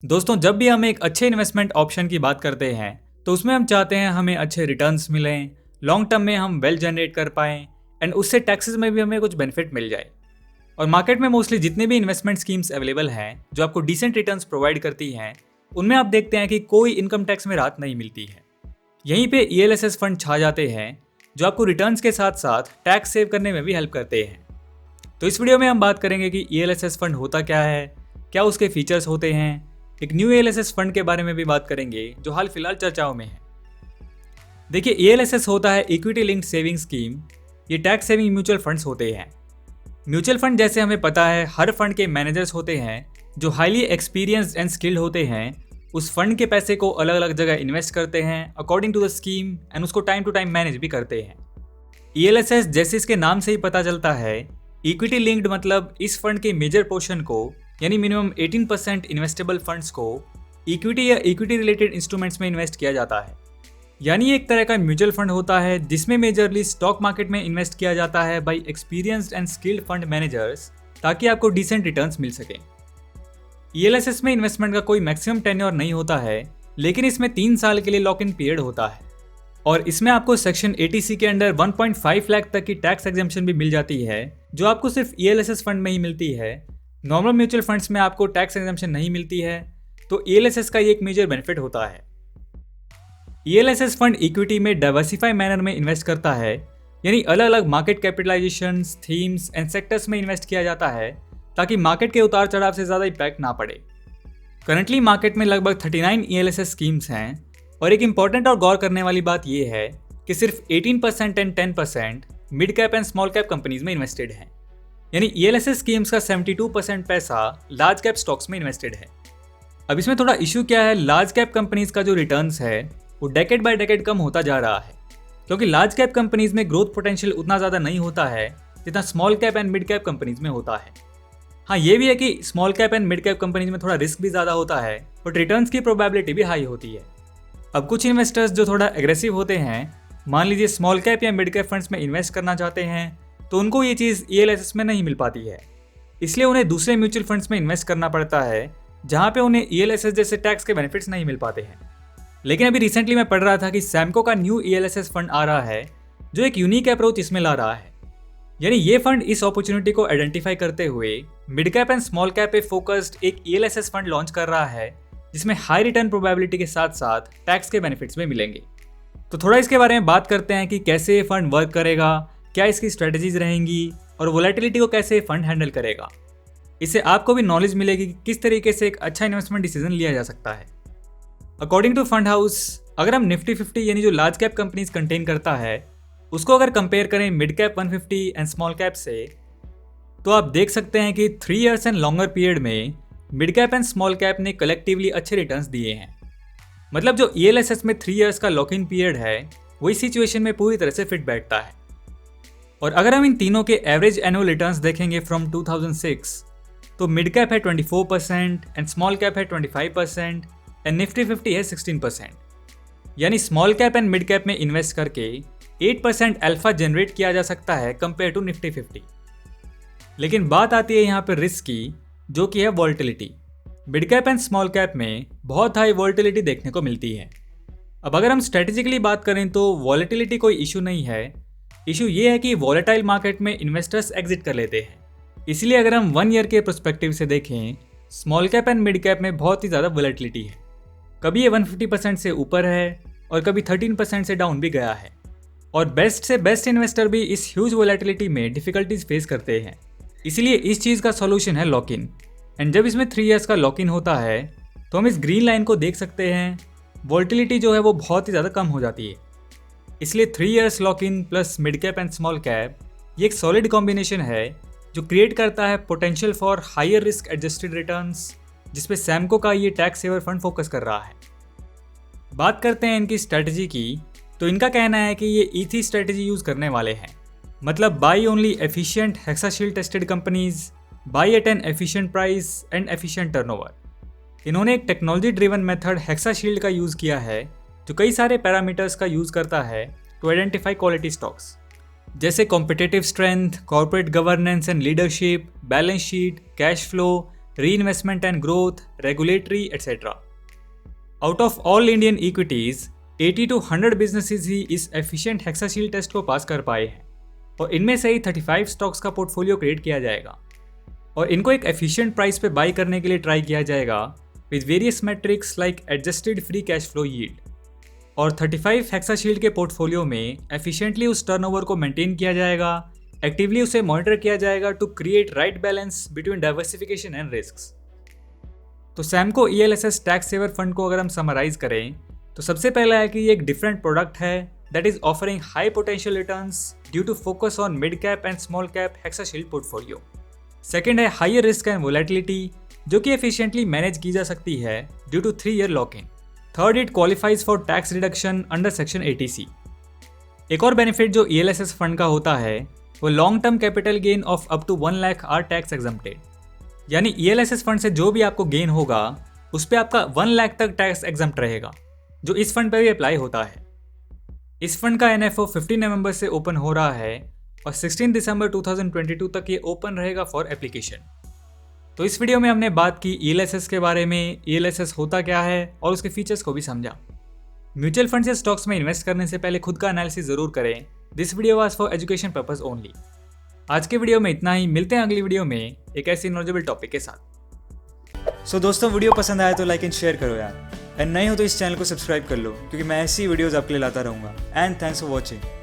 दोस्तों, जब भी हम एक अच्छे इन्वेस्टमेंट ऑप्शन की बात करते हैं तो उसमें हम चाहते हैं हमें अच्छे रिटर्न्स मिलें, लॉन्ग टर्म में हम वेल्थ जनरेट कर पाएं एंड उससे टैक्सेस में भी हमें कुछ बेनिफिट मिल जाए। और मार्केट में मोस्टली जितने भी इन्वेस्टमेंट स्कीम्स अवेलेबल हैं जो आपको डिसेंट रिटर्न्स प्रोवाइड करती हैं, उनमें आप देखते हैं कि कोई इनकम टैक्स में राहत नहीं मिलती है। यहीं पे ईएलएसएस फंड छा जाते हैं जो आपको रिटर्न्स के साथ साथ टैक्स सेव करने में भी हेल्प करते हैं। तो इस वीडियो में हम बात करेंगे कि ईएलएसएस फंड होता क्या है, क्या उसके फीचर्स होते हैं, एक न्यू ईएलएसएस फंड के बारे में भी बात करेंगे जो हाल फिलहाल चर्चाओं में है। देखिए, ईएलएसएस होता है इक्विटी लिंक्ड सेविंग स्कीम। ये टैक्स सेविंग म्यूचुअल फंड्स होते हैं। म्यूचुअल फंड जैसे हमें पता है हर फंड के मैनेजर्स होते हैं जो हाईली एक्सपीरियंस्ड एंड स्किल्ड होते हैं। उस फंड के पैसे को अलग अलग जगह इन्वेस्ट करते हैं according to the scheme and उसको टाइम टू टाइम मैनेज भी करते हैं। ईएलएसएस जैसे इसके नाम से ही पता चलता है, इक्विटी लिंक्ड मतलब इस फंड के मेजर पोर्शन को यानी मिनिमम 18% इन्वेस्टेबल फंड्स को इक्विटी या इक्विटी रिलेटेड इंस्ट्रूमेंट्स में इन्वेस्ट किया जाता है। यानी ये एक तरह का म्यूचुअल फंड होता है जिसमें मेजरली स्टॉक मार्केट में इन्वेस्ट किया जाता है by experienced and skilled fund managers, ताकि आपको डिसेंट रिटर्न्स मिल सके। ईएलएसएस में इन्वेस्टमेंट का कोई मैक्सिमम टेन्योर नहीं होता है, लेकिन इसमें 3 साल के लिए लॉक इन पीरियड होता है और इसमें आपको सेक्शन 80C के अंडर 1.5 लाख तक की टैक्स एग्जेम्पशन भी मिल जाती है, जो आपको सिर्फ ईएलएसएस फंड में ही मिलती है। नॉर्मल म्यूचुअल फंड्स में आपको टैक्स एग्जेम्पशन नहीं मिलती है, तो ईएलएसएस का ये एक मेजर बेनिफिट होता है। ईएलएसएस फंड इक्विटी में डाइवर्सिफाई मैनर में इन्वेस्ट करता है, यानी अलग अलग मार्केट कैपिटलाइजेशंस, थीम्स एंड सेक्टर्स में इन्वेस्ट किया जाता है ताकि मार्केट के उतार चढ़ाव से ज़्यादा इम्पैक्ट ना पड़े। करंटली मार्केट में लगभग 39 ईएलएसएस स्कीम्स हैं और एक इंपॉर्टेंट और गौर करने वाली बात यह है कि सिर्फ 18% and 10% mid cap and small cap companies में इन्वेस्टेड हैं। यानी ईएलएसएस स्कीम्स का 72% पैसा लार्ज कैप स्टॉक्स में इन्वेस्टेड है। अब इसमें थोड़ा इशू क्या है, लार्ज कैप कंपनीज का जो रिटर्न्स है वो डेकेड बाय डेकेड कम होता जा रहा है, क्योंकि लार्ज कैप कंपनीज में ग्रोथ पोटेंशियल उतना ज़्यादा नहीं होता है जितना small cap and mid cap companies में होता है। हाँ, ये भी है कि small cap and mid cap companies में थोड़ा रिस्क भी ज़्यादा होता है, बट रिटर्न्स की प्रोबेबिलिटी भी हाई होती है। अब कुछ इन्वेस्टर्स जो थोड़ा एग्रेसिव होते हैं, मान लीजिए स्मॉल कैप या मिड कैप फंड्स में इन्वेस्ट करना चाहते हैं, तो उनको ये चीज़ ईएलएसएस में नहीं मिल पाती है। इसलिए उन्हें दूसरे म्यूचुअल फंड्स में इन्वेस्ट करना पड़ता है जहाँ पे उन्हें ईएलएसएस जैसे टैक्स के बेनिफिट्स नहीं मिल पाते हैं। लेकिन अभी रिसेंटली मैं पढ़ रहा था कि सैमको का न्यू ईएलएसएस फंड आ रहा है जो एक यूनिक अप्रोच इसमें ला रहा है। यानी ये फंड इस अपॉर्चुनिटी को आइडेंटिफाई करते हुए mid cap and small cap पे फोकस्ड एक ईएलएसएस फंड लॉन्च कर रहा है जिसमें हाई रिटर्न प्रोबेबिलिटी के साथ साथ टैक्स के बेनिफिट्स भी मिलेंगे। तो थोड़ा इसके बारे में बात करते हैं कि कैसे ये फंड वर्क करेगा, क्या इसकी स्ट्रेटजीज रहेंगी और वोलेटिलिटी को कैसे फंड हैंडल करेगा। इससे आपको भी नॉलेज मिलेगी कि किस तरीके से एक अच्छा इन्वेस्टमेंट डिसीजन लिया जा सकता है। अकॉर्डिंग टू फंड हाउस, अगर हम निफ्टी 50 यानी जो लार्ज कैप कंपनीज कंटेन करता है उसको अगर कंपेयर करें mid cap 150 and small cap से, तो आप देख सकते हैं कि 3 ईयर्स एंड लॉन्गर पीरियड में mid cap and small cap ने कलेक्टिवली अच्छे रिटर्न्स दिए हैं। मतलब जो ईएलएसएस में 3 ईयर्स का लॉक इन पीरियड है वही सिचुएशन में पूरी तरह से फिट बैठता है। और अगर हम इन तीनों के एवरेज एनुअल रिटर्न्स देखेंगे फ्रॉम 2006, तो मिड कैप है 24% एंड स्मॉल कैप है 25% एंड निफ्टी 50 है 16%। यानी small cap and mid cap में इन्वेस्ट करके 8% अल्फा जनरेट किया जा सकता है कंपेयर टू निफ्टी 50। लेकिन बात आती है यहाँ पर रिस्क की, जो कि है volatility. Mid cap and small cap में बहुत हाई वॉलेटिलिटी देखने को मिलती है। अब अगर हम स्ट्रेटेजिकली बात करें तो वॉलेटिलिटी कोई इशू नहीं है, इशू ये है कि वॉलेटाइल मार्केट में इन्वेस्टर्स एग्जिट कर लेते हैं। इसलिए अगर हम 1 ईयर के पर्सपेक्टिव से देखें, small cap and mid cap में बहुत ही ज़्यादा वॉलेटिलिटी है। कभी ये 150% से ऊपर है और कभी 13% से डाउन भी गया है। और बेस्ट से बेस्ट इन्वेस्टर भी इस ह्यूज वॉलेटिलिटी में डिफिकल्टीज फेस करते हैं। इसलिए इस चीज़ का सॉल्यूशन है लॉक इन। एंड जब इसमें 3 ईयर्स का लॉक इन होता है तो हम इस ग्रीन लाइन को देख सकते हैं, वॉलेटिलिटी जो है वो बहुत ही ज़्यादा कम हो जाती है। इसलिए 3 years lock in plus mid cap and small cap ये एक सॉलिड कॉम्बिनेशन है जो क्रिएट करता है potential for higher risk adjusted returns, जिसपे सैमको का ये टैक्स सेवर फंड फोकस कर रहा है। बात करते हैं इनकी स्ट्रेटजी की, तो इनका कहना है कि ये ईथी स्ट्रेटजी यूज़ करने वाले हैं। मतलब by only efficient hexashield tested companies, by at an efficient price and efficient turnover. इन्होंने एक टेक्नोलॉजी ड्रिवन मेथड हेक्साशील्ड का यूज़ किया है जो कई सारे पैरामीटर्स का यूज़ करता है टू आइडेंटिफाई क्वालिटी स्टॉक्स, जैसे competitive strength, corporate governance and leadership, balance sheet, cash flow, reinvestment and growth, regulatory, etc. Out of all Indian equities, 80 to 100 businesses ही इस एफिशिएंट हेक्साशील्ड टेस्ट को पास कर पाए हैं और इनमें से ही 35 स्टॉक्स का पोर्टफोलियो क्रिएट किया जाएगा और इनको एक एफिशिएंट प्राइस पे बाई करने के लिए ट्राई किया जाएगा with various matrix like adjusted free cash flow yield. और 35 हेक्साशील्ड के पोर्टफोलियो में एफिशिएंटली उस टर्नओवर को मेंटेन किया जाएगा, एक्टिवली उसे मॉनिटर किया जाएगा to create right balance between diversification and risks. तो Samco ELSS tax saver fund को अगर हम समराइज करें तो सबसे पहला है कि ये एक डिफरेंट प्रोडक्ट है that is offering high potential returns due to focus on mid cap and small cap hexashield portfolio. Second है हायर रिस्क एंड वोलेटिलिटी जो कि एफिशिएंटली मैनेज की जा सकती है due to 3 year lock in. Third, it qualifies for tax reduction under section 80C। एक और benefit जो ELSS फंड का होता है वो long term capital gain of up to 1 lakh are tax exempted, यानी ELSS फंड से जो भी आपको गेन होगा उस पर आपका 1 लाख तक टैक्स एग्जम्प्ट रहेगा, जो इस फंड पे भी अप्लाई होता है। इस फंड का NFO 15 नवंबर से ओपन हो रहा है और 16 दिसंबर 2022 तक ये ओपन रहेगा फॉर एप्लीकेशन। तो इस वीडियो में हमने बात की ELSS के बारे में, ELSS होता क्या है और उसके फीचर्स को भी समझा। म्यूचुअल फंड से स्टॉक्स में इन्वेस्ट करने से पहले खुद का एनालिसिस जरूर करें। This video was for education purpose only. आज के वीडियो में इतना ही, मिलते हैं अगली वीडियो में एक ऐसी नॉलेजेबल टॉपिक के साथ। सो दोस्तों, वीडियो पसंद आया तो लाइक एंड शेयर करो यार, एंड नए हो तो इस चैनल को सब्सक्राइब कर लो क्योंकि मैं ऐसी वीडियोस आपके लिए लाता रहूँगा। And thanks for watching.